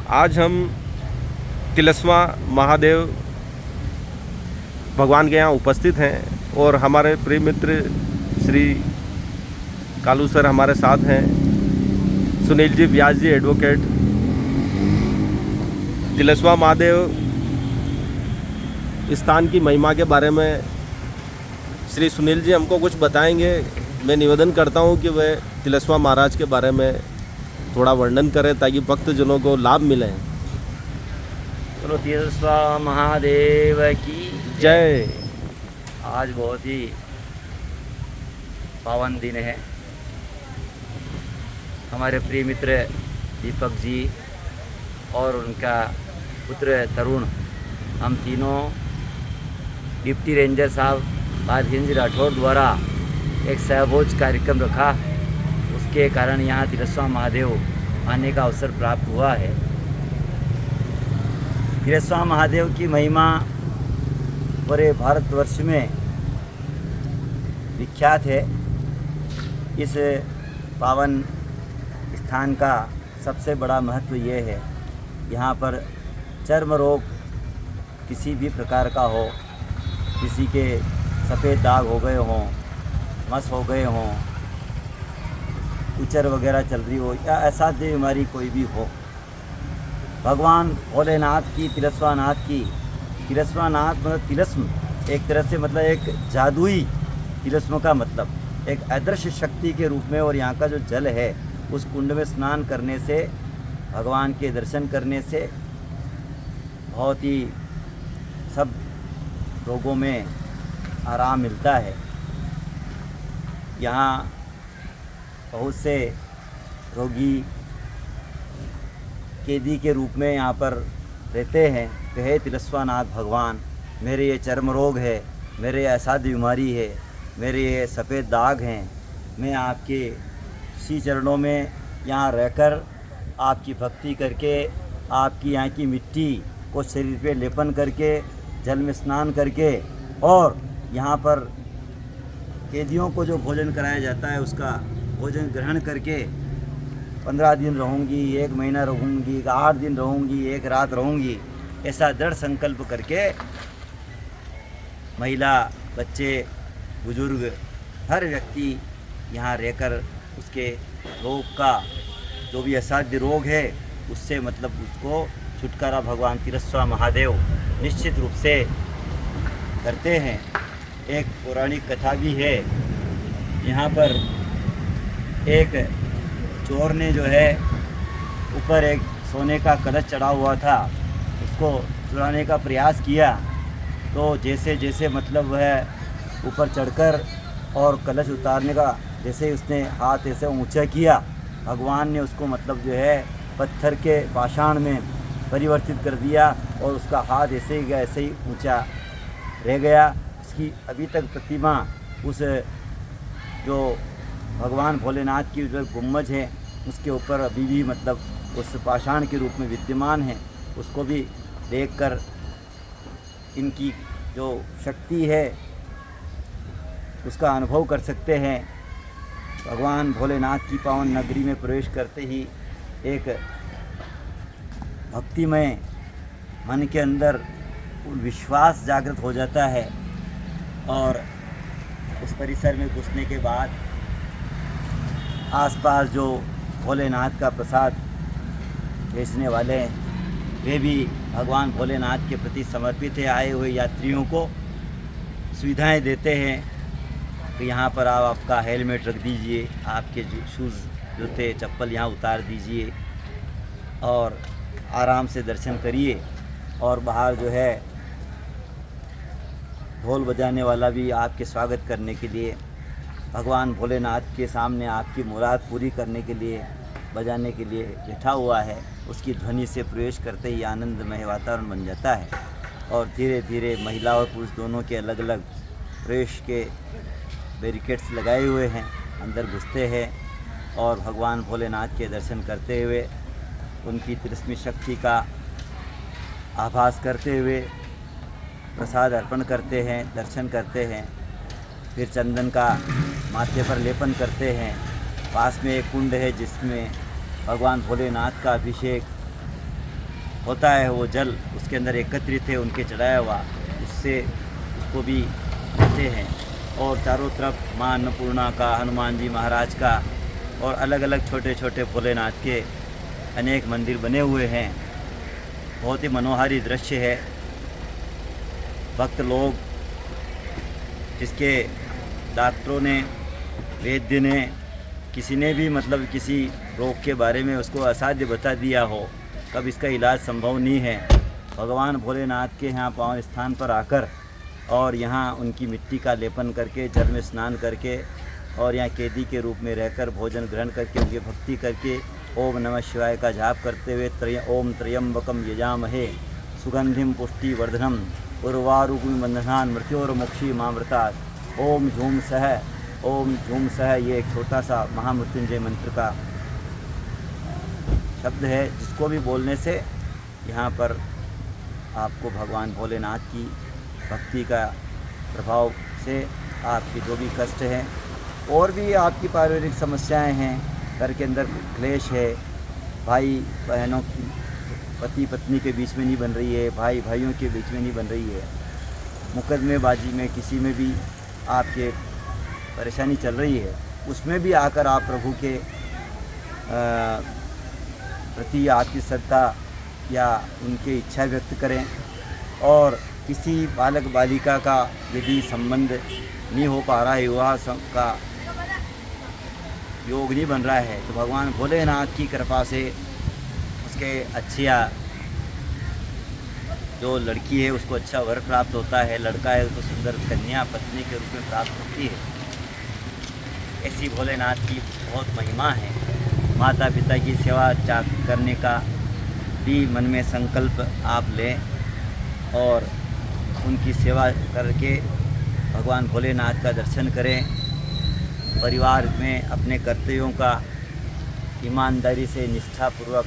आज हम तिलस्मा महादेव भगवान के यहाँ उपस्थित हैं और हमारे प्रिय मित्र श्री कालू सर हमारे साथ हैं। सुनील जी व्यास जी एडवोकेट। तिलस्मा महादेव स्थान की महिमा के बारे में श्री सुनील जी हमको कुछ बताएंगे। मैं निवेदन करता हूँ कि वह तिलस्मा महाराज के बारे में थोड़ा वर्णन करें ताकि भक्तजनों को लाभ मिले। चलो तिलस्मा महादेव की जय। आज बहुत ही पावन दिन है। हमारे प्रिय मित्र दीपक जी और उनका पुत्र तरुण, हम तीनों डिप्टी रेंजर साहब भादगंज राठौर द्वारा एक सहभोज कार्यक्रम रखा, उसके कारण यहाँ तिलस्मा महादेव आने का अवसर प्राप्त हुआ है। तिलस्मा महादेव की महिमा पूरे भारतवर्ष में विख्यात है। इस पावन स्थान का सबसे बड़ा महत्व ये है, यहाँ पर चर्म रोग किसी भी प्रकार का हो, किसी के सफ़ेद दाग हो गए हों, मस हो गए हों, उचर वगैरह चल रही हो या असाध्य बीमारी कोई भी हो, भगवान भोलेनाथ की तिलस्मानाथ मतलब तिलस्म एक तरह से मतलब एक जादुई तिलस्म का मतलब एक अदृश्य शक्ति के रूप में। और यहाँ का जो जल है उस कुंड में स्नान करने से, भगवान के दर्शन करने से बहुत ही सब रोगों में आराम मिलता है। यहाँ बहुत से रोगी कैदी के रूप में यहाँ पर रहते हैं कि हे तिलस्मानाथ भगवान, मेरे ये चर्म रोग है, मेरे ये असाध्य बीमारी है, मेरे ये सफ़ेद दाग हैं, मैं आपके श्री चरणों में यहाँ रहकर आपकी भक्ति करके, आपकी यहाँ की मिट्टी को शरीर पे लेपन करके, जल में स्नान करके और यहाँ पर कैदियों को जो भोजन कराया जाता है उसका भोजन ग्रहण करके 15 दिन रहूँगी, 1 महीना रहूँगी, 8 दिन रहूँगी, 1 रात रहूँगी, ऐसा दृढ़ संकल्प करके महिला, बच्चे, बुजुर्ग हर व्यक्ति यहाँ रहकर उसके रोग का जो भी असाध्य रोग है उससे मतलब उसको छुटकारा भगवान तिलस्मा महादेव निश्चित रूप से करते हैं। एक पौराणिक कथा भी है। यहाँ पर एक चोर ने जो है ऊपर एक सोने का कलश चढ़ा हुआ था, उसको चुराने का प्रयास किया। तो जैसे जैसे मतलब वह ऊपर चढ़कर और कलश उतारने का जैसे उसने हाथ ऐसे ऊंचा किया, भगवान ने उसको मतलब जो है पत्थर के पाषाण में परिवर्तित कर दिया और उसका हाथ ऐसे ही ऊंचा रह गया। उसकी अभी तक प्रतिमा उस जो भगवान भोलेनाथ की जो गुम्बज है उसके ऊपर अभी भी मतलब उस पाषाण के रूप में विद्यमान है। उसको भी देखकर इनकी जो शक्ति है उसका अनुभव कर सकते हैं। भगवान भोलेनाथ की पावन नगरी में प्रवेश करते ही एक भक्तिमय मन के अंदर विश्वास जागृत हो जाता है और उस परिसर में घुसने के बाद आसपास जो भोलेनाथ का प्रसाद बेचने वाले हैं वे भी भगवान भोलेनाथ के प्रति समर्पित है। आए हुए यात्रियों को सुविधाएं देते हैं कि यहाँ पर आप आपका हेलमेट रख दीजिए, आपके शूज़, जूते, चप्पल यहाँ उतार दीजिए और आराम से दर्शन करिए। और बाहर जो है ढोल बजाने वाला भी आपके स्वागत करने के लिए, भगवान भोलेनाथ के सामने आपकी मुराद पूरी करने के लिए, बजाने के लिए बैठा हुआ है। उसकी ध्वनि से प्रवेश करते ही आनंदमय वातावरण बन जाता है और धीरे धीरे महिला और पुरुष दोनों के अलग अलग प्रवेश के बैरिकेड्स लगाए हुए हैं, अंदर घुसते हैं और भगवान भोलेनाथ के दर्शन करते हुए उनकी तिलस्मी शक्ति का आभास करते हुए प्रसाद अर्पण करते हैं, दर्शन करते हैं। फिर चंदन का माथे पर लेपन करते हैं। पास में एक कुंड है जिसमें भगवान भोलेनाथ का अभिषेक होता है वो जल उसके अंदर एकत्रित है उनके चढ़ाया हुआ, उससे उसको भी लेते हैं। और चारों तरफ माँ अन्नपूर्णा का, हनुमान जी महाराज का और अलग अलग छोटे छोटे भोलेनाथ के अनेक मंदिर बने हुए हैं। बहुत ही मनोहारी दृश्य है। भक्त लोग जिसके डॉक्टरों ने, वैद्य ने, किसी ने भी मतलब किसी रोग के बारे में उसको असाध्य बता दिया हो, कब इसका इलाज संभव नहीं है, भगवान भोलेनाथ के यहाँ पावन स्थान पर आकर और यहाँ उनकी मिट्टी का लेपन करके, जल में स्नान करके और यहाँ कैदी के रूप में रहकर भोजन ग्रहण करके, उनकी भक्ति करके, ओम नमः शिवाय का जाप करते हुए ओम त्र्यंबकम यजामहे सुगंधिम पुष्टिवर्धनम उर्वारुकमिव बंधनान् मृत्योर्मुक्षी मामृतात् ओम झूम सह ये एक छोटा सा महामृत्युंजय मंत्र का शब्द है, जिसको भी बोलने से यहाँ पर आपको भगवान भोलेनाथ की भक्ति का प्रभाव से आपके जो भी कष्ट हैं और भी आपकी पारिवारिक समस्याएं हैं, घर के अंदर क्लेश है, भाई बहनों की, पति पत्नी के बीच में नहीं बन रही है, भाई भाइयों के बीच में नहीं बन रही है, मुकदमेबाजी में किसी में भी आपके परेशानी चल रही है, उसमें भी आकर आप प्रभु के प्रति आपकी श्रद्धा या उनकी इच्छा व्यक्त करें। और किसी बालक बालिका का यदि संबंध नहीं हो पा रहा है, विवाह का योग नहीं बन रहा है, तो भगवान भोलेनाथ की कृपा से उसके अच्छा जो लड़की है उसको अच्छा वर प्राप्त होता है, लड़का है उसको सुंदर कन्या पत्नी के रूप में प्राप्त होती है। ऐसी भोलेनाथ की बहुत महिमा है। माता पिता की सेवा करने का भी मन में संकल्प आप लें और उनकी सेवा करके भगवान भोलेनाथ का दर्शन करें। परिवार में अपने कर्तव्यों का ईमानदारी से निष्ठापूर्वक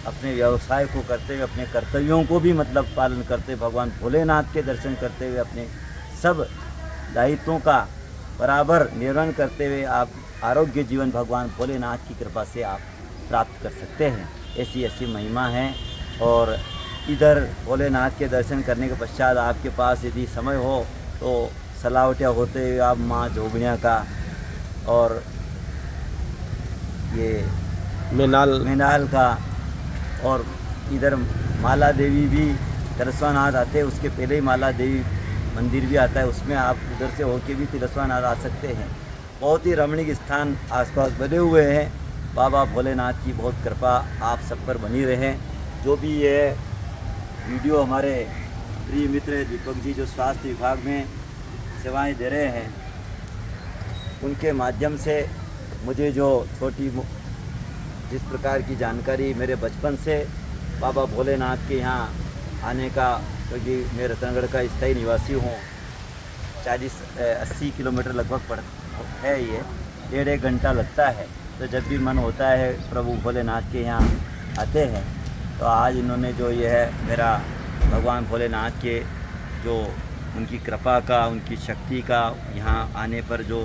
अपने व्यवसाय को करते हुए, अपने कर्तव्यों को भी मतलब पालन करते हुए, भगवान भोलेनाथ के दर्शन करते हुए अपने सब दायित्वों का बराबर निर्वहन करते हुए आप आरोग्य जीवन भगवान भोलेनाथ की कृपा से आप प्राप्त कर सकते हैं। ऐसी ऐसी महिमा है। और इधर भोलेनाथ के दर्शन करने के पश्चात आपके पास यदि समय हो तो सलावटिया होते हुए आप माँ जोगनिया का और ये मेनाल का और इधर माला देवी भी तिलस्वानाथ आते हैं, उसके पहले ही माला देवी मंदिर भी आता है, उसमें आप उधर से होके भी तिलस्वानाथ आ सकते हैं। बहुत ही रमणीक स्थान आसपास बने हुए हैं। बाबा भोलेनाथ की बहुत कृपा आप सब पर बनी रहे। जो भी ये वीडियो हमारे प्रिय मित्र दीपक जी जो स्वास्थ्य विभाग में सेवाएं दे रहे हैं, उनके माध्यम से मुझे जो छोटी जिस प्रकार की जानकारी मेरे बचपन से बाबा भोलेनाथ के यहाँ आने का, क्योंकि मैं रतनगढ़ का स्थायी निवासी हूँ, 40-80 किलोमीटर लगभग है, ये 1.5 घंटा लगता है। तो जब भी मन होता है प्रभु भोलेनाथ के यहाँ आते हैं। तो आज इन्होंने जो ये है मेरा भगवान भोलेनाथ के जो उनकी कृपा का, उनकी शक्ति का, यहाँ आने पर जो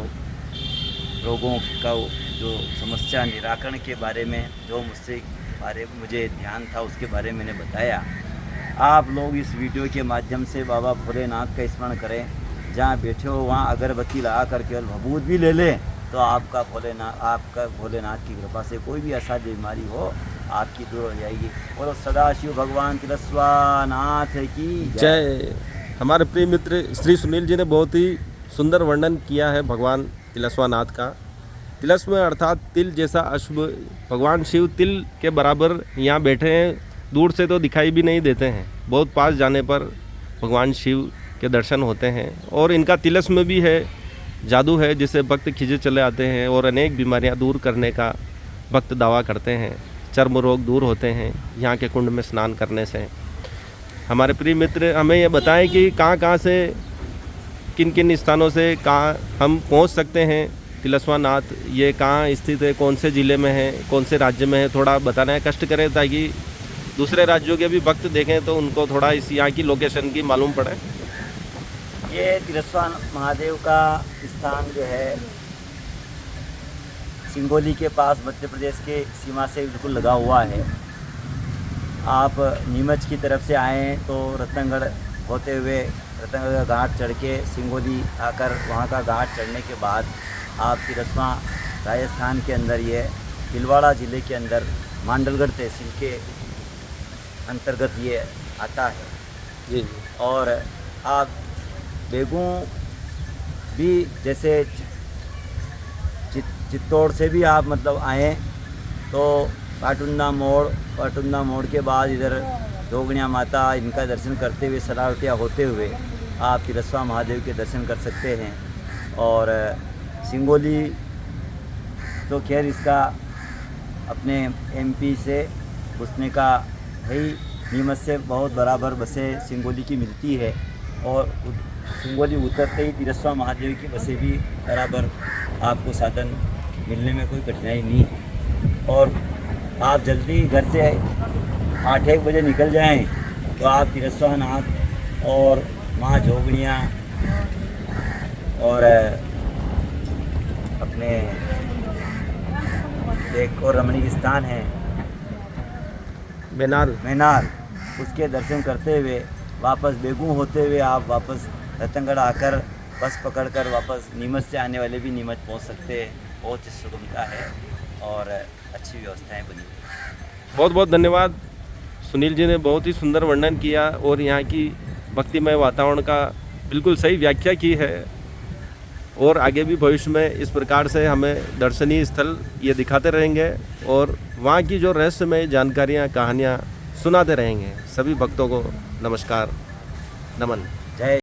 रोगों का जो समस्या निराकरण के बारे में जो मुझे ध्यान था उसके बारे में मैंने बताया। आप लोग इस वीडियो के माध्यम से बाबा भोलेनाथ का स्मरण करें। जहाँ बैठे हो वहाँ अगरबत्ती लगा कर केवल भभूत भी ले लें तो आपका भोलेनाथ की कृपा से कोई भी असाध्य बीमारी हो आपकी दूर हो जाएगी। बोलो सदाशिव भगवान तिलस्वानाथ की जय। हमारे प्रिय मित्र श्री सुनील जी ने बहुत ही सुंदर वर्णन किया है भगवान तिलस्वानाथ का। तिलस्म अर्थात तिल जैसा अश्व, भगवान शिव तिल के बराबर यहाँ बैठे हैं, दूर से तो दिखाई भी नहीं देते हैं, बहुत पास जाने पर भगवान शिव के दर्शन होते हैं। और इनका तिलस्म भी है, जादू है जिसे भक्त खिंचे चले आते हैं और अनेक बीमारियां दूर करने का भक्त दावा करते हैं। चर्म रोग दूर होते हैं यहाँ के कुंड में स्नान करने से। हमारे प्रिय मित्र हमें ये बताएं कि कहाँ से, किन किन स्थानों से कहाँ हम पहुँच सकते हैं। तिलस्वानाथ ये कहाँ स्थित है, कौन से ज़िले में है, कौन से राज्य में है, थोड़ा बताना है, कष्ट करें ताकि दूसरे राज्यों के भी भक्त देखें तो उनको थोड़ा इस यहाँ की लोकेशन की मालूम पड़े। ये तिलस्वान महादेव का स्थान जो है सिंगोली के पास मध्य प्रदेश के सीमा से बिल्कुल लगा हुआ है। आप नीमच की तरफ से आएँ तो रतनगढ़ होते हुए रतनगढ़ का घाट चढ़ के सिंगोली आकर वहाँ का घाट चढ़ने के बाद आप तिरस्मा राजस्थान के अंदर ये भीलवाड़ा ज़िले के अंदर मांडलगढ़ तहसील के अंतर्गत ये आता है। जी जी। और आप बेगू भी जैसे चित्तौड़ से भी आप मतलब आएँ तो पाटुंदा मोड़ के बाद इधर जोगणिया माता इनका दर्शन करते हुए सरावटिया होते हुए आप तिरस्वा महादेव के दर्शन कर सकते हैं। और सिंगोली तो खैर इसका अपने एमपी से घुसने का है ही, नीमच से बहुत बराबर बसें सिंगोली की मिलती है और सिंगोली उतरते ही तिरस्वा महादेव की बसें भी बराबर आपको साधन मिलने में कोई कठिनाई नहीं है। और आप जल्दी घर से 8-1 बजे निकल जाएं तो आप तिरस्वा नाथ और माँ जोगणिया और अपने एक और रमणीक स्थान है मैनार, उसके दर्शन करते हुए वापस बेगू होते हुए आप वापस रतनगढ़ आकर बस पकड़कर वापस नीमच से आने वाले भी नीमच पहुंच सकते हैं। बहुत ही सुगमता है और अच्छी व्यवस्थाएं बनी हुई हैं। बहुत बहुत धन्यवाद। सुनील जी ने बहुत ही सुंदर वर्णन किया और यहाँ की भक्तिमय वातावरण का बिल्कुल सही व्याख्या की है। और आगे भी भविष्य में इस प्रकार से हमें दर्शनीय स्थल ये दिखाते रहेंगे और वहाँ की जो रहस्यमय जानकारियाँ, कहानियाँ सुनाते रहेंगे। सभी भक्तों को नमस्कार, नमन। जय